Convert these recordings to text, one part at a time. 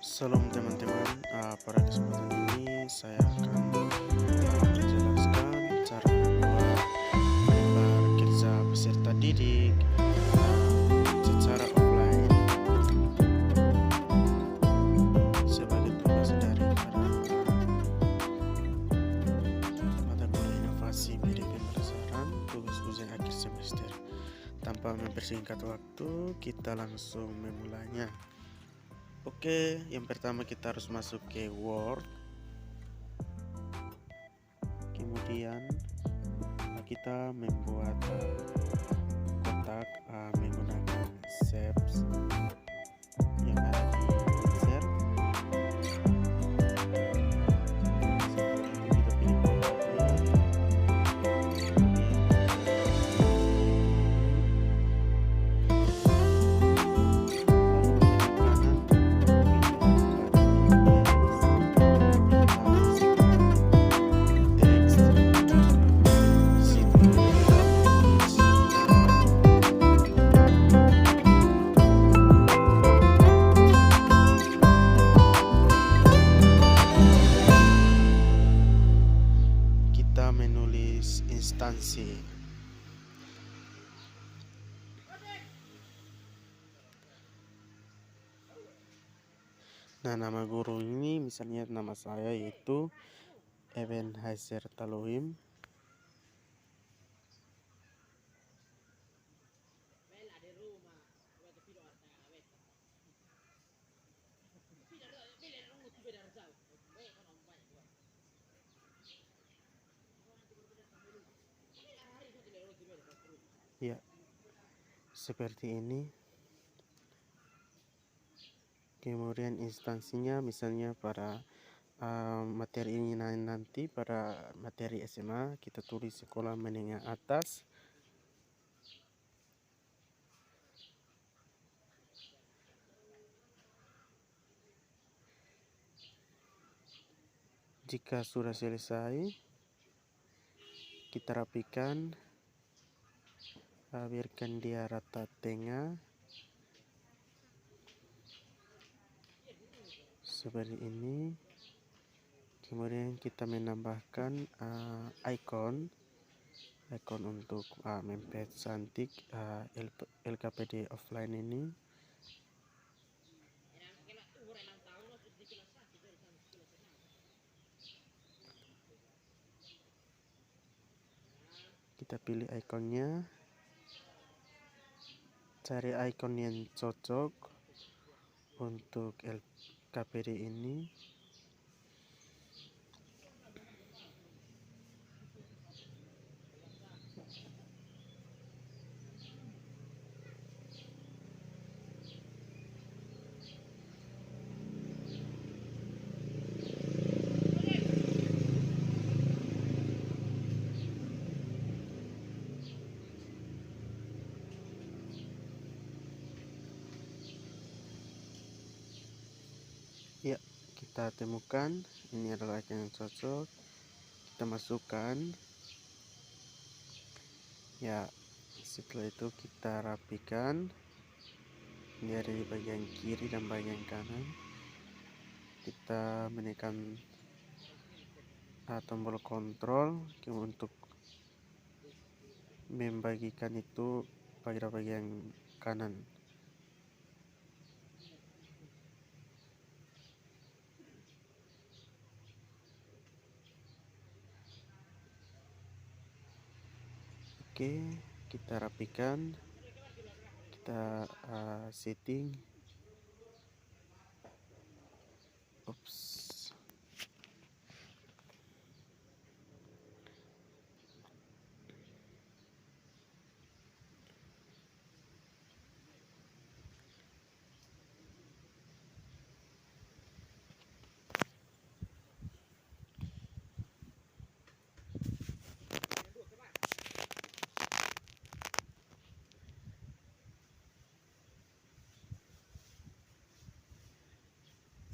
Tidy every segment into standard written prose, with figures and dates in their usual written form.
Salam teman-teman, pada kesempatan ini saya akan menjelaskan cara membuat lembar kerja peserta didik secara offline sebagai tugas dari mata kuliah inovasi media pembelajaran tugas ujian akhir semester. Tanpa mempersingkat waktu, kita langsung memulainya. Oke, yang pertama kita harus masuk ke Word. Kemudian kita membuat kotak menggunakan shapes yang ada di insert. Setelah itu kita pilih kotaknya. Kita menulis instansi. Nah, nama guru ini misalnya nama saya yaitu Ebenhaizer Taluhim. Ya, seperti ini. Kemudian instansinya misalnya pada materi ini nanti pada materi SMA kita tulis sekolah menengah atas. Jika sudah selesai, kita rapikan, biarkan dia rata tengah seperti ini. Kemudian kita menambahkan icon untuk mempercantik LKPD offline ini. Kita pilih ikonnya, cari icon yang cocok untuk LKPD ini. Ya, kita temukan ini adalah icon yang cocok. Kita masukkan. Ya, setelah itu kita rapikan. Ini ada di bagian kiri dan bagian kanan. Kita menekan tombol kontrol untuk membagikan itu pada bagian kanan. Oke, kita rapikan, kita setting.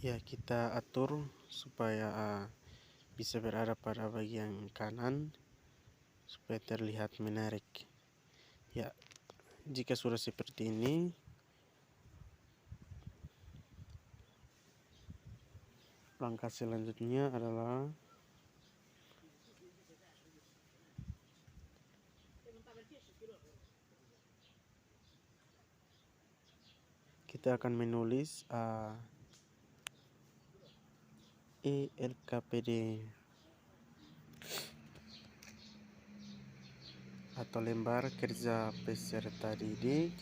Ya, kita atur supaya bisa berada pada bagian kanan supaya terlihat menarik. Ya, jika sudah seperti ini, Langkah selanjutnya adalah kita akan menulis ELKPD atau lembar kerja peserta didik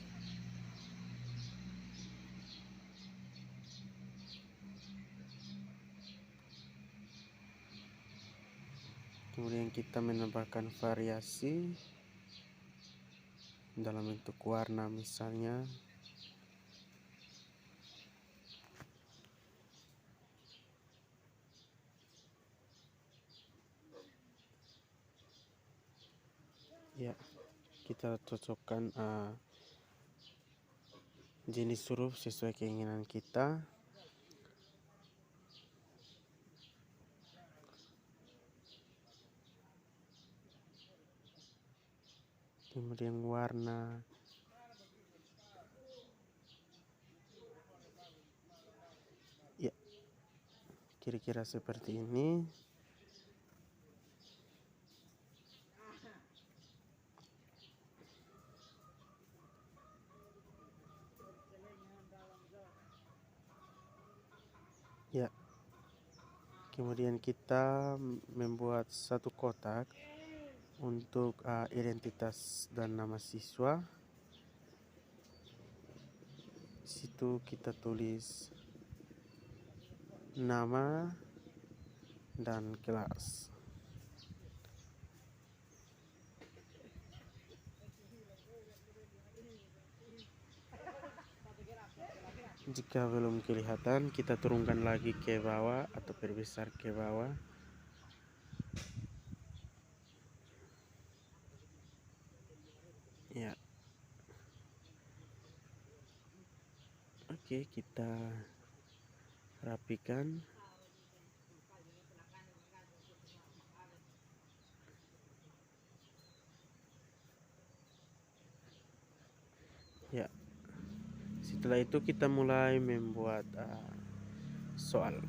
kemudian kita menambahkan variasi dalam bentuk warna misalnya ya, kita cocokkan jenis huruf sesuai keinginan kita. Kemudian warna ya, kira-kira seperti ini. Ya, kemudian kita membuat satu kotak untuk identitas dan nama siswa. Situ kita tulis nama dan kelas. Jika belum kelihatan, kita turunkan lagi ke bawah atau perbesar ke bawah. Ya. Oke, kita rapikan. Ya. Setelah itu kita mulai membuat soal.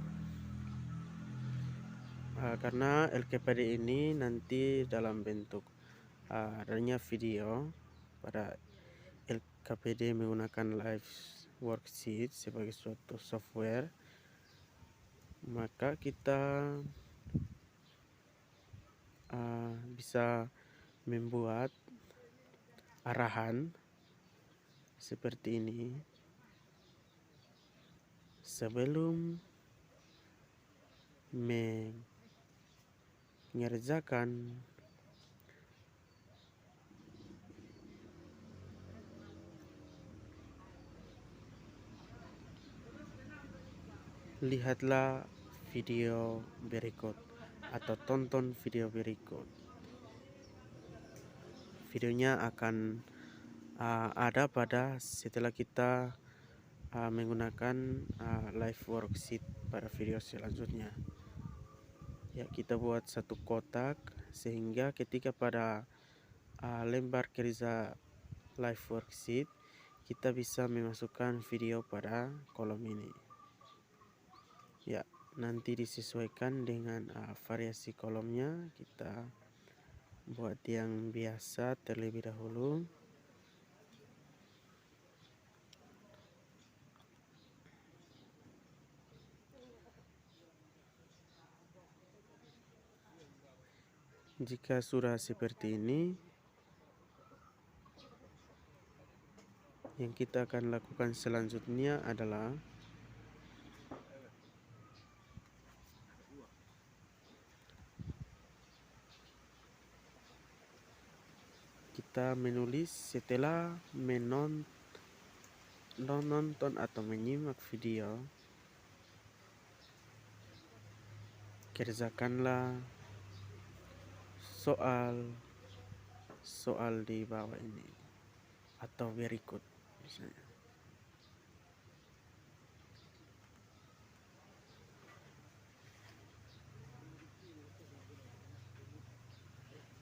Karena LKPD ini nanti dalam bentuk adanya video. Pada LKPD menggunakan live worksheet sebagai suatu software, maka kita bisa membuat arahan seperti ini sebelum mengerjakan lihatlah video berikut atau tonton video berikut. Videonya akan ada pada setelah kita menggunakan live worksheet pada video selanjutnya. Ya, kita buat satu kotak sehingga ketika pada lembar kerja live worksheet kita bisa memasukkan video pada kolom ini. Ya, nanti disesuaikan dengan variasi kolomnya. Kita buat yang biasa terlebih dahulu. Jika sudah seperti ini, yang kita akan lakukan selanjutnya adalah kita menulis setelah menonton atau menyimak video. Kerjakanlah soal di bawah ini atau berikut misalnya.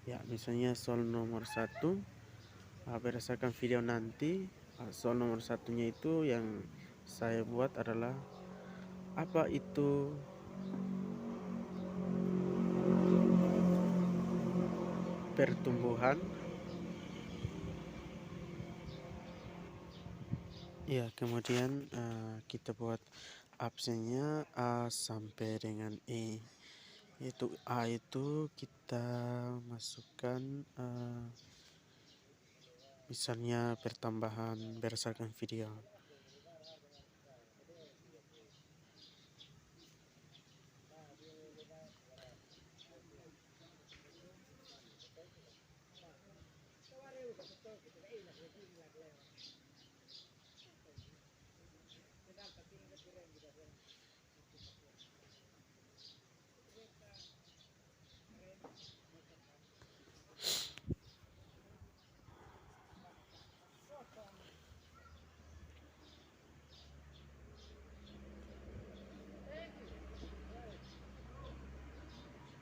Ya, misalnya soal nomor 1 berdasarkan video nanti. Soal nomor 1-nya itu yang saya buat adalah apa itu pertumbuhan. Ya, kemudian kita buat absennya A sampai dengan E. Itu A itu kita masukkan misalnya pertambahan berdasarkan video.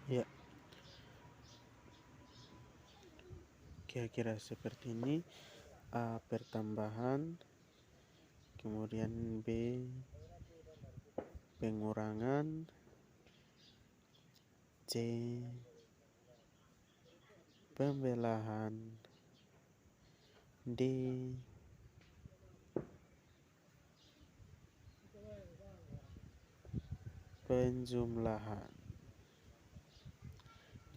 Ya, kira-kira seperti ini. A pertambahan, kemudian B pengurangan, C pembelahan, D penjumlahan,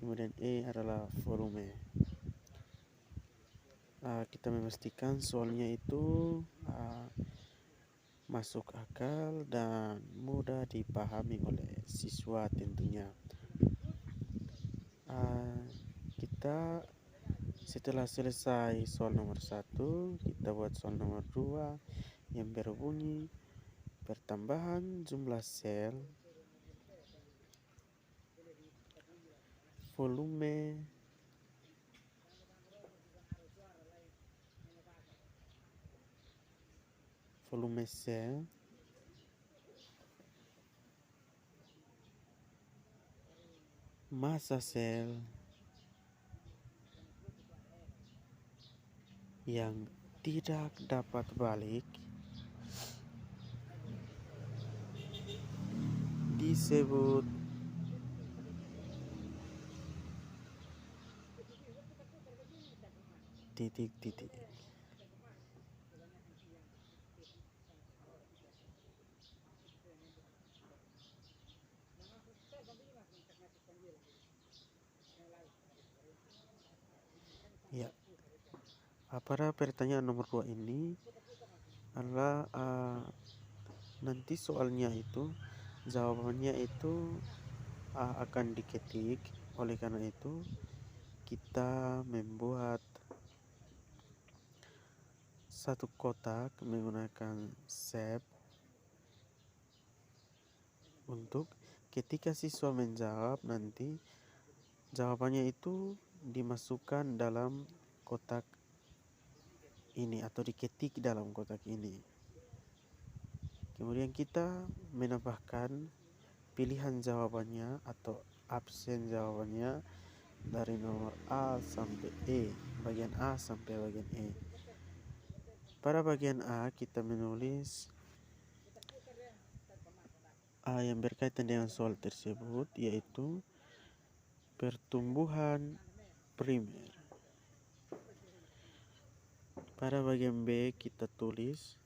kemudian E adalah volume. Kita memastikan soalnya itu masuk akal dan mudah dipahami oleh siswa tentunya. Kita setelah selesai soal nomor 1, kita buat soal nomor 2 yang berbunyi pertambahan jumlah sel, volume, sel, massa sel yang tidak dapat balik disebut titik-titik. Ya, pada pertanyaan nomor 2 ini adalah nanti soalnya itu jawabannya itu akan diketik. Oleh karena itu kita membuat satu kotak menggunakan shape untuk ketika siswa menjawab nanti jawabannya itu dimasukkan dalam kotak ini atau diketik dalam kotak ini. Kemudian kita menambahkan pilihan jawabannya atau absen jawabannya dari nomor A sampai E, bagian A sampai bagian E. Pada bagian A kita menulis yang berkaitan dengan soal tersebut, yaitu pertumbuhan primer. Pada bagian B kita tulis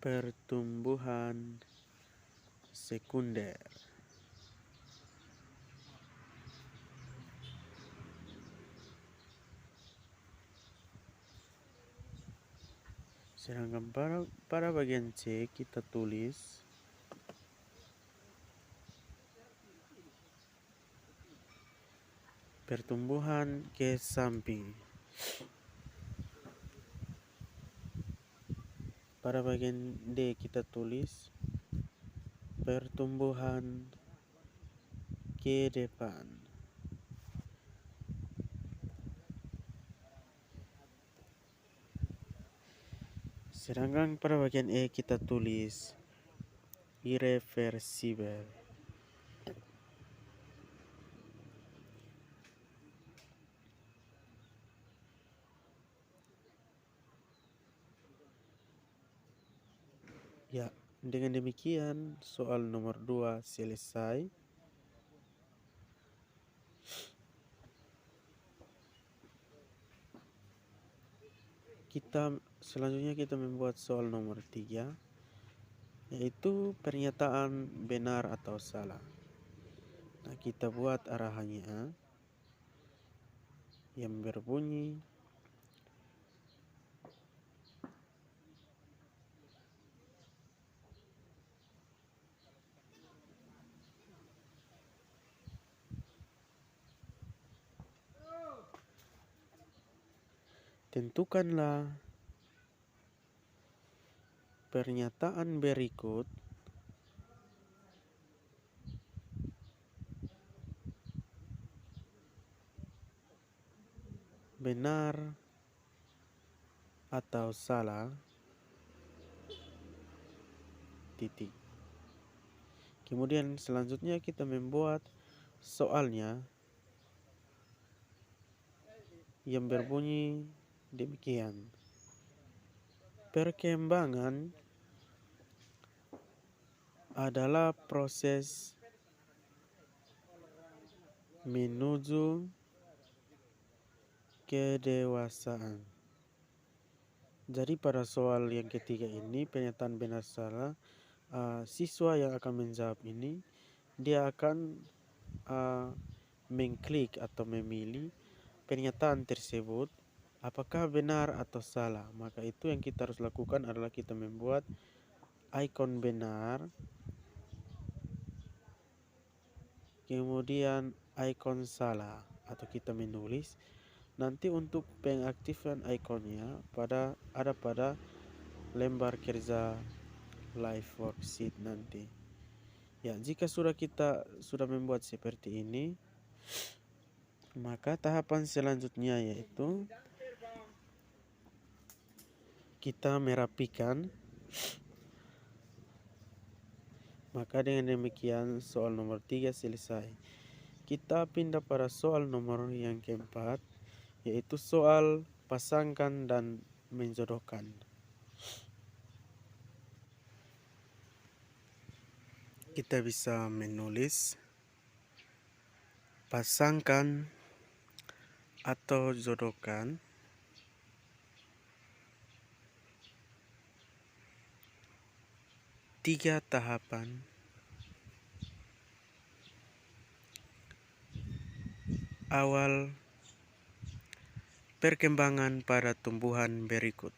pertumbuhan sekunder. Sedangkan pada bagian C kita tulis pertumbuhan ke samping. Pada bagian D kita tulis pertumbuhan ke depan. Sedangkan pada bagian E kita tulis irreversibel. Ya, dengan demikian soal nomor 2 selesai. Selanjutnya kita membuat soal nomor 3, yaitu pernyataan benar atau salah. Nah, kita buat arahannya yang berbunyi tentukanlah pernyataan berikut benar atau salah, titik. Kemudian selanjutnya kita membuat soalnya yang berbunyi demikian. Perkembangan adalah proses menuju kedewasaan. Jadi pada soal yang ketiga ini, pernyataan benar salah, siswa yang akan menjawab ini, dia akan mengklik atau memilih pernyataan tersebut apakah benar atau salah. Maka itu yang kita harus lakukan adalah kita membuat ikon benar, kemudian ikon salah, atau kita menulis. Nanti untuk pengaktifan ikonnya ada pada lembar kerja live worksheet nanti. Ya, jika kita sudah membuat seperti ini, maka tahapan selanjutnya yaitu kita merapikan. Maka dengan demikian soal nomor 3 selesai. Kita pindah pada soal nomor yang keempat, yaitu soal pasangkan dan menjodohkan. Kita bisa menulis pasangkan atau jodohkan tiga tahapan awal perkembangan pada tumbuhan berikut.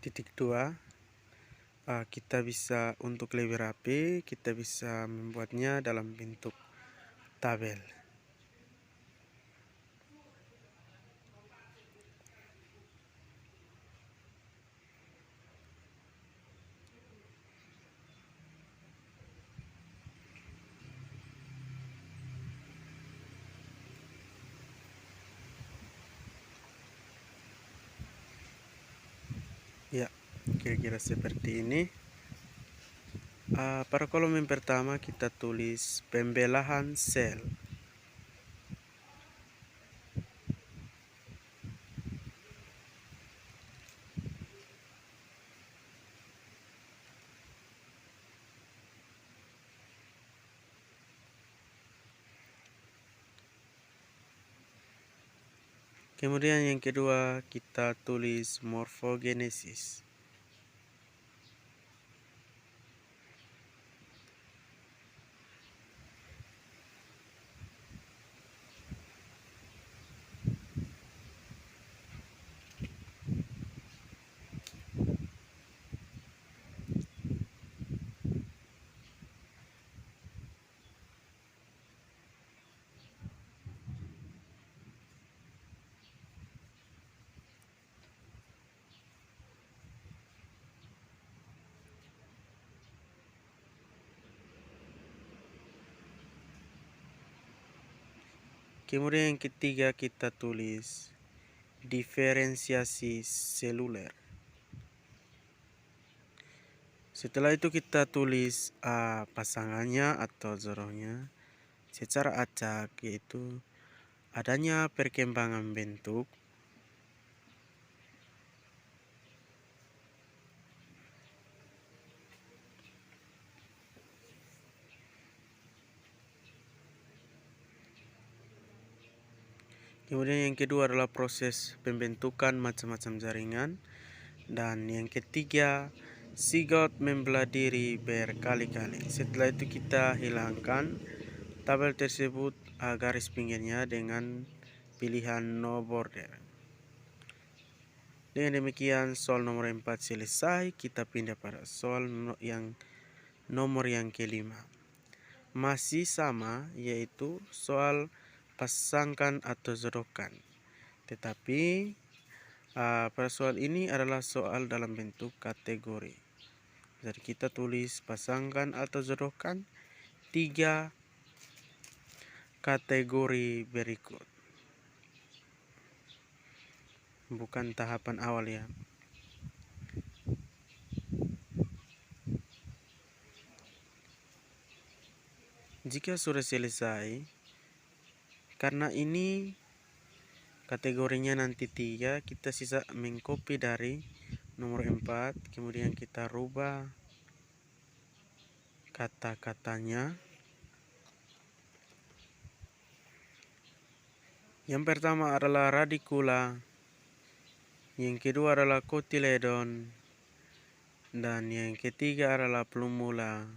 Titik 2, kita bisa untuk lebih rapi, kita bisa membuatnya dalam bentuk tabel. Ya, kira-kira seperti ini. Pada kolom yang pertama kita tulis pembelahan sel. Kemudian yang kedua kita tulis morfogenesis. Kemudian yang ketiga kita tulis diferensiasi seluler. Setelah itu kita tulis pasangannya atau zorohnya secara acak, yaitu adanya perkembangan bentuk, kemudian yang kedua adalah proses pembentukan macam-macam jaringan, dan yang ketiga zigot membelah diri berkali-kali. Setelah itu kita hilangkan tabel tersebut garis pinggirnya dengan pilihan no border. Dengan demikian soal nomor 4 selesai. Kita pindah pada soal yang nomor yang kelima. Masih sama, yaitu soal pasangkan atau jodohkan. Tetapi pada soal ini adalah soal dalam bentuk kategori. Jadi kita tulis pasangkan atau jodohkan 3 kategori berikut. Bukan tahapan awal ya. Jika sudah selesai, karena ini kategorinya nanti 3, kita sisa mengcopy dari nomor 4, kemudian kita rubah kata-katanya. Yang pertama adalah radicula, yang kedua adalah cotyledon, dan yang ketiga adalah plumula.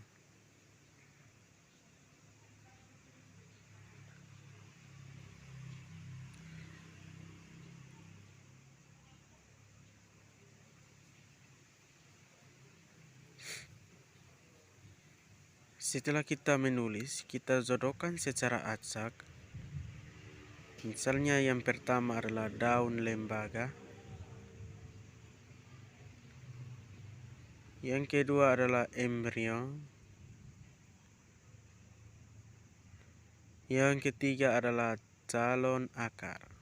Setelah kita menulis, kita jodohkan secara acak. Misalnya yang pertama adalah daun lembaga, yang kedua adalah embrio, yang ketiga adalah calon akar.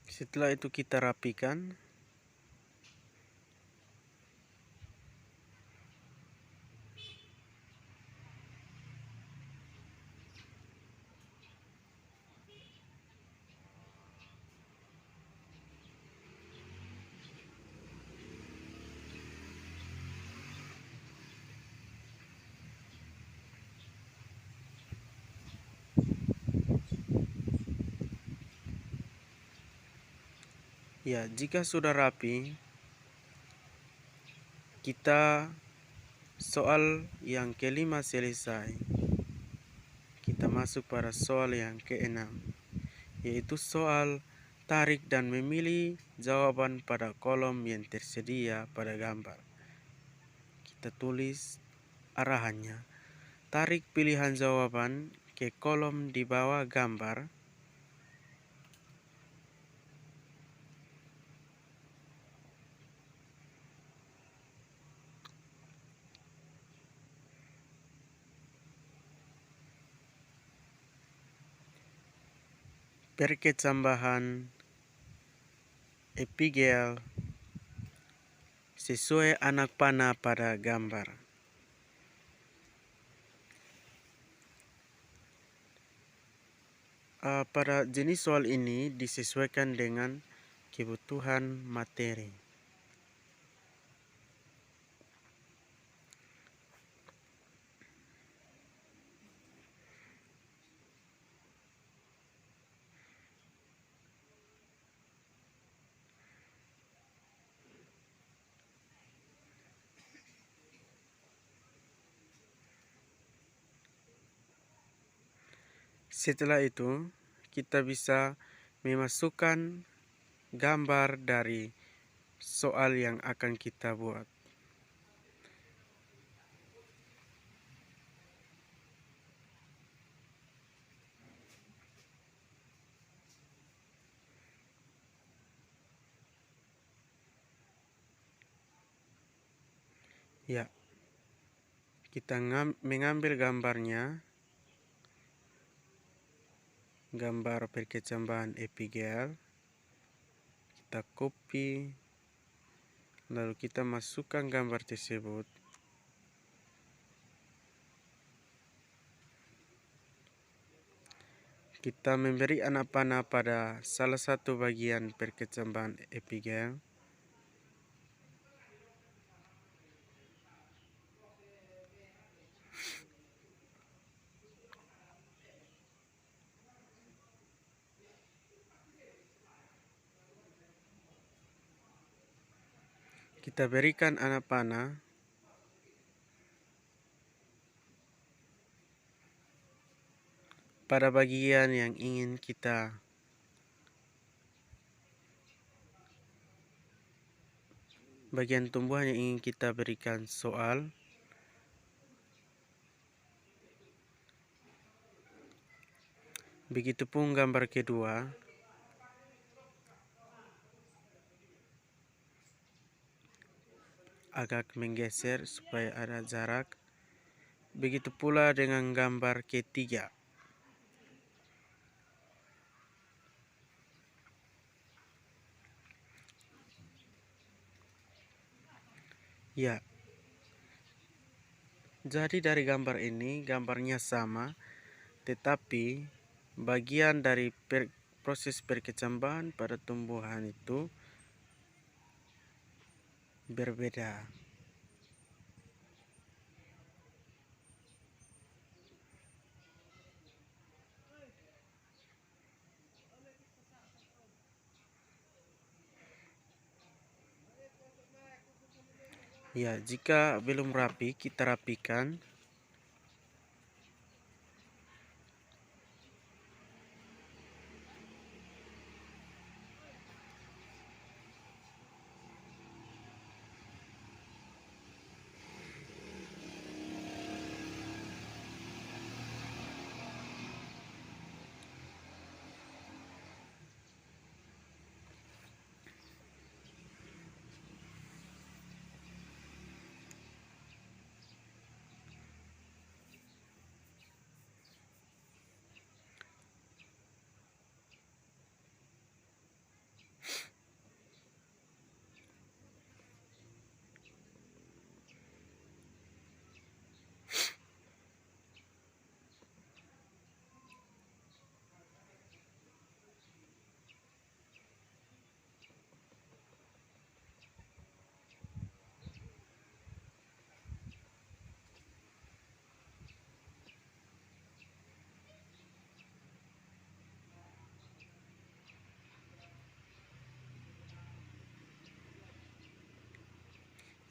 Setelah itu kita rapikan. Ya, jika sudah rapi, kita soal yang kelima selesai. Kita masuk pada soal yang keenam, yaitu soal tarik dan memilih jawaban pada kolom yang tersedia pada gambar. Kita tulis arahannya. Tarik pilihan jawaban ke kolom di bawah gambar. Perkecambahan epigel sesuai anak panah pada gambar. Pada jenis soal ini disesuaikan dengan kebutuhan materi. Setelah itu, kita bisa memasukkan gambar dari soal yang akan kita buat. Ya, Kita mengambil gambarnya, gambar perkecambahan epigel. Kita copy, lalu kita masukkan gambar tersebut. Kita memberi anak panah pada salah satu bagian perkecambahan epigel. Kita berikan anak panah pada bagian yang ingin kita bagian tumbuhan yang ingin kita berikan soal. Begitupun gambar kedua. Agak menggeser supaya ada jarak. Begitu pula dengan gambar ketiga. Ya, jadi dari gambar ini, gambarnya sama, tetapi bagian dari proses perkecambahan pada tumbuhan itu berbeda. Ya, jika belum rapi, kita rapikan.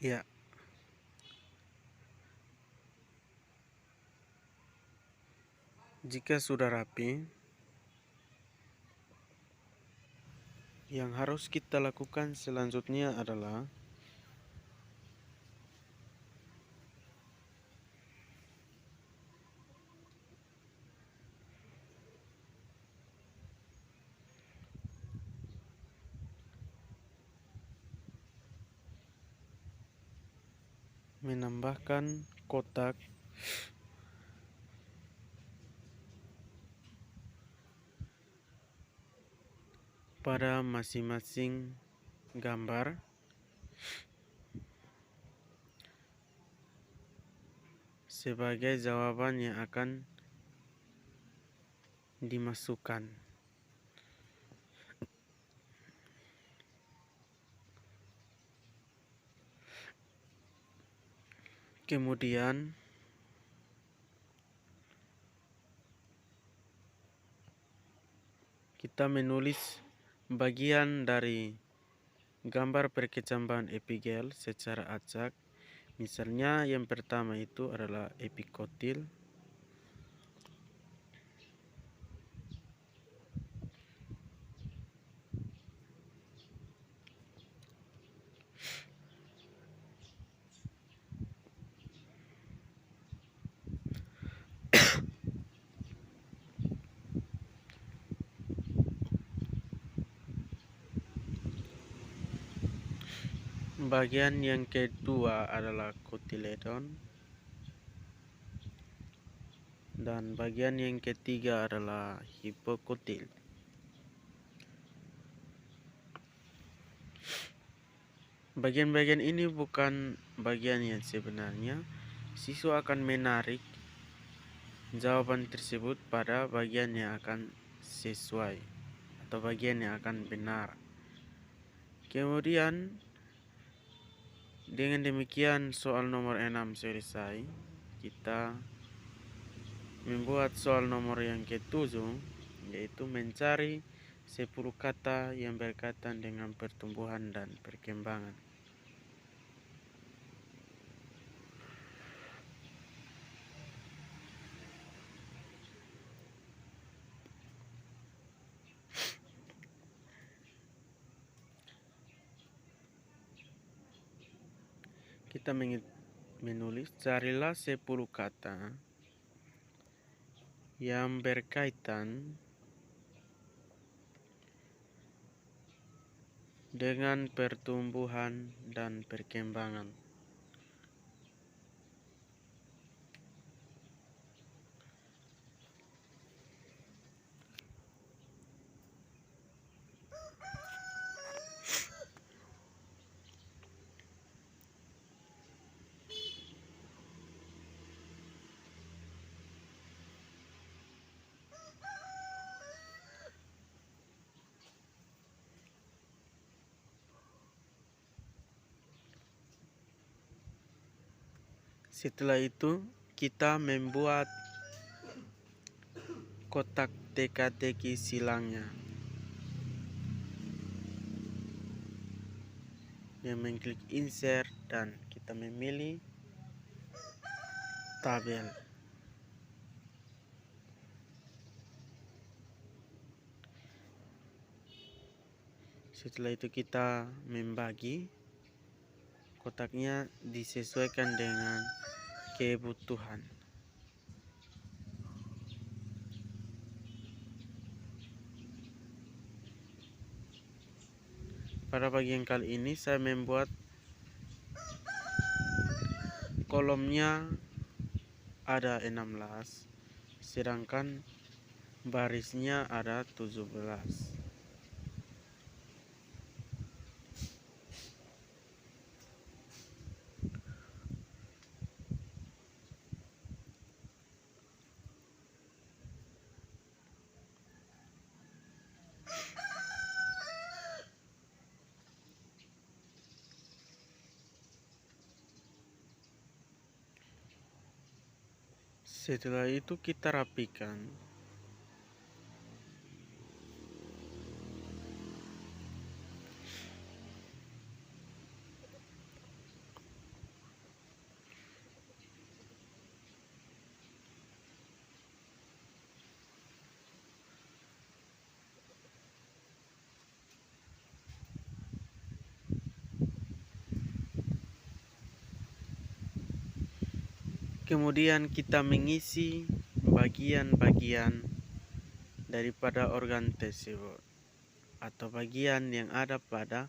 Ya, jika sudah rapi, yang harus kita lakukan selanjutnya adalah menambahkan kotak pada masing-masing gambar sebagai jawaban yang akan dimasukkan. Kemudian kita menulis bagian dari gambar perkecambahan epigel secara acak. Misalnya yang pertama itu adalah epikotil. Bagian yang kedua adalah kotiledon. Dan bagian yang ketiga adalah hipokotil. Bagian-bagian ini bukan bagian yang sebenarnya. Siswa akan menarik jawaban tersebut pada bagian yang akan sesuai atau bagian yang akan benar. Kemudian dengan demikian soal nomor 6 selesai. Kita membuat soal nomor yang ke-7, yaitu mencari 10 kata yang berkaitan dengan pertumbuhan dan perkembangan. Kita menulis, carilah 10 kata yang berkaitan dengan pertumbuhan dan perkembangan. Setelah itu, kita membuat kotak teka-teki silangnya. Yang mengklik insert dan kita memilih tabel. Setelah itu kita membagi kotaknya disesuaikan dengan kebutuhan. Pada bagian kali ini saya membuat kolomnya ada 16, sedangkan barisnya ada 17. Setelah itu kita rapikan. Kemudian kita mengisi bagian-bagian daripada organ tersebut atau bagian yang ada pada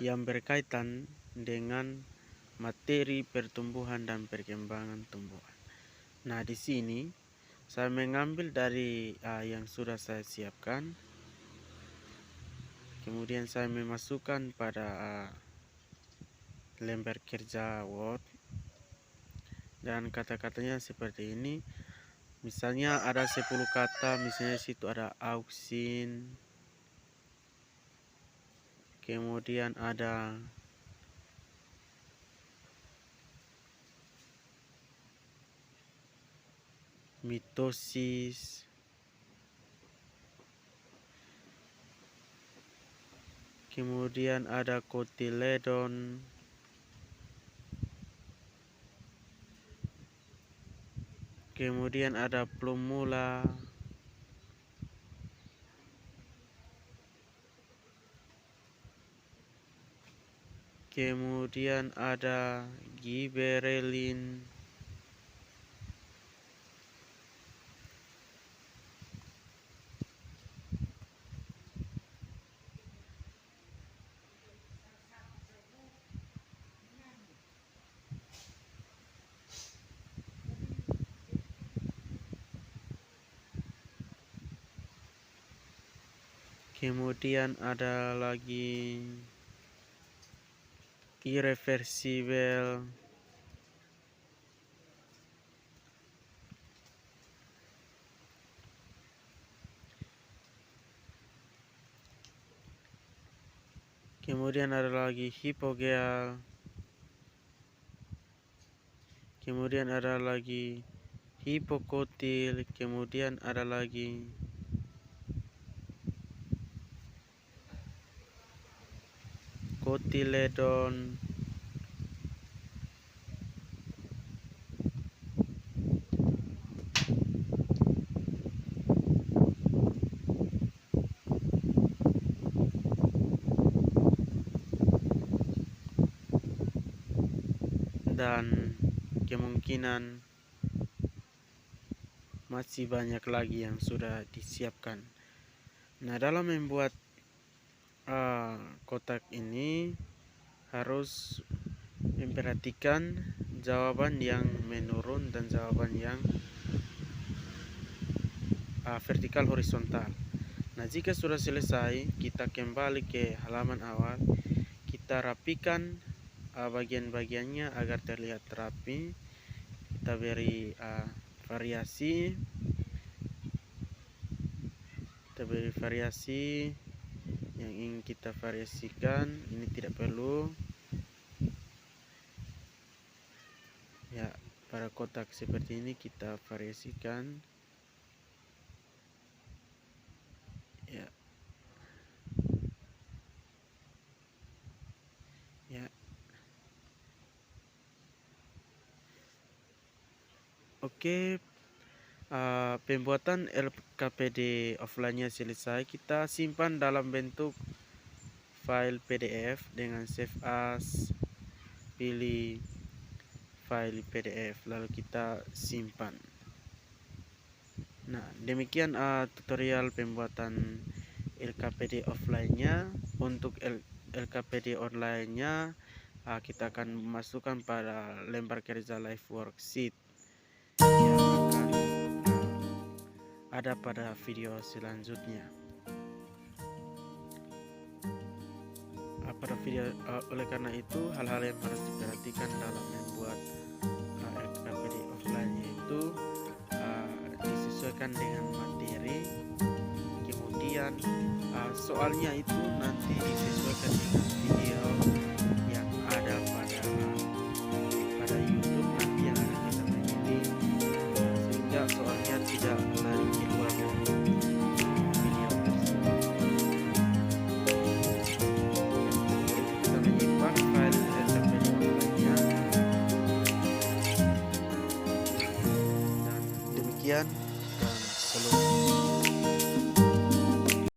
yang berkaitan dengan materi pertumbuhan dan perkembangan tumbuhan. Nah, di sini saya mengambil dari yang sudah saya siapkan. Kemudian saya memasukkan pada lembar kerja Word, dan kata-katanya seperti ini. Misalnya ada 10 kata, misalnya situ ada auksin, kemudian ada mitosis, kemudian ada kotiledon, kemudian ada plumula, kemudian ada giberellin, kemudian ada lagi irreversible, kemudian ada lagi hipogeal, kemudian ada lagi hipokotil, kemudian ada lagi kotiledon, dan kemungkinan masih banyak lagi yang sudah disiapkan. Nah, dalam membuat kotak ini harus memperhatikan jawaban yang menurun dan jawaban yang vertikal horizontal. Nah, jika sudah selesai, kita kembali ke halaman awal, kita rapikan bagian-bagiannya agar terlihat rapi. Kita beri variasi, yang ingin kita variasikan. Ini tidak perlu ya, pada kotak seperti ini kita variasikan ya. Oke, pembuatan LKPD offline-nya selesai. Kita simpan dalam bentuk file PDF dengan save as, pilih file PDF, lalu kita simpan. Nah, demikian tutorial pembuatan LKPD offline-nya. Untuk LKPD online-nya kita akan masukkan pada lembar kerja live worksheet yang akan ada pada video selanjutnya. Oleh karena itu, hal-hal yang harus diperhatikan dalam membuat LKPD offline yaitu disesuaikan dengan materi, kemudian soalnya itu nanti disesuaikan dengan video yang ada pada YouTube nanti yang akan kita pilih, sehingga soalnya tidak lari keluar dari video tersebut. Kita menyimpan file LKPD online-nya, dan demikian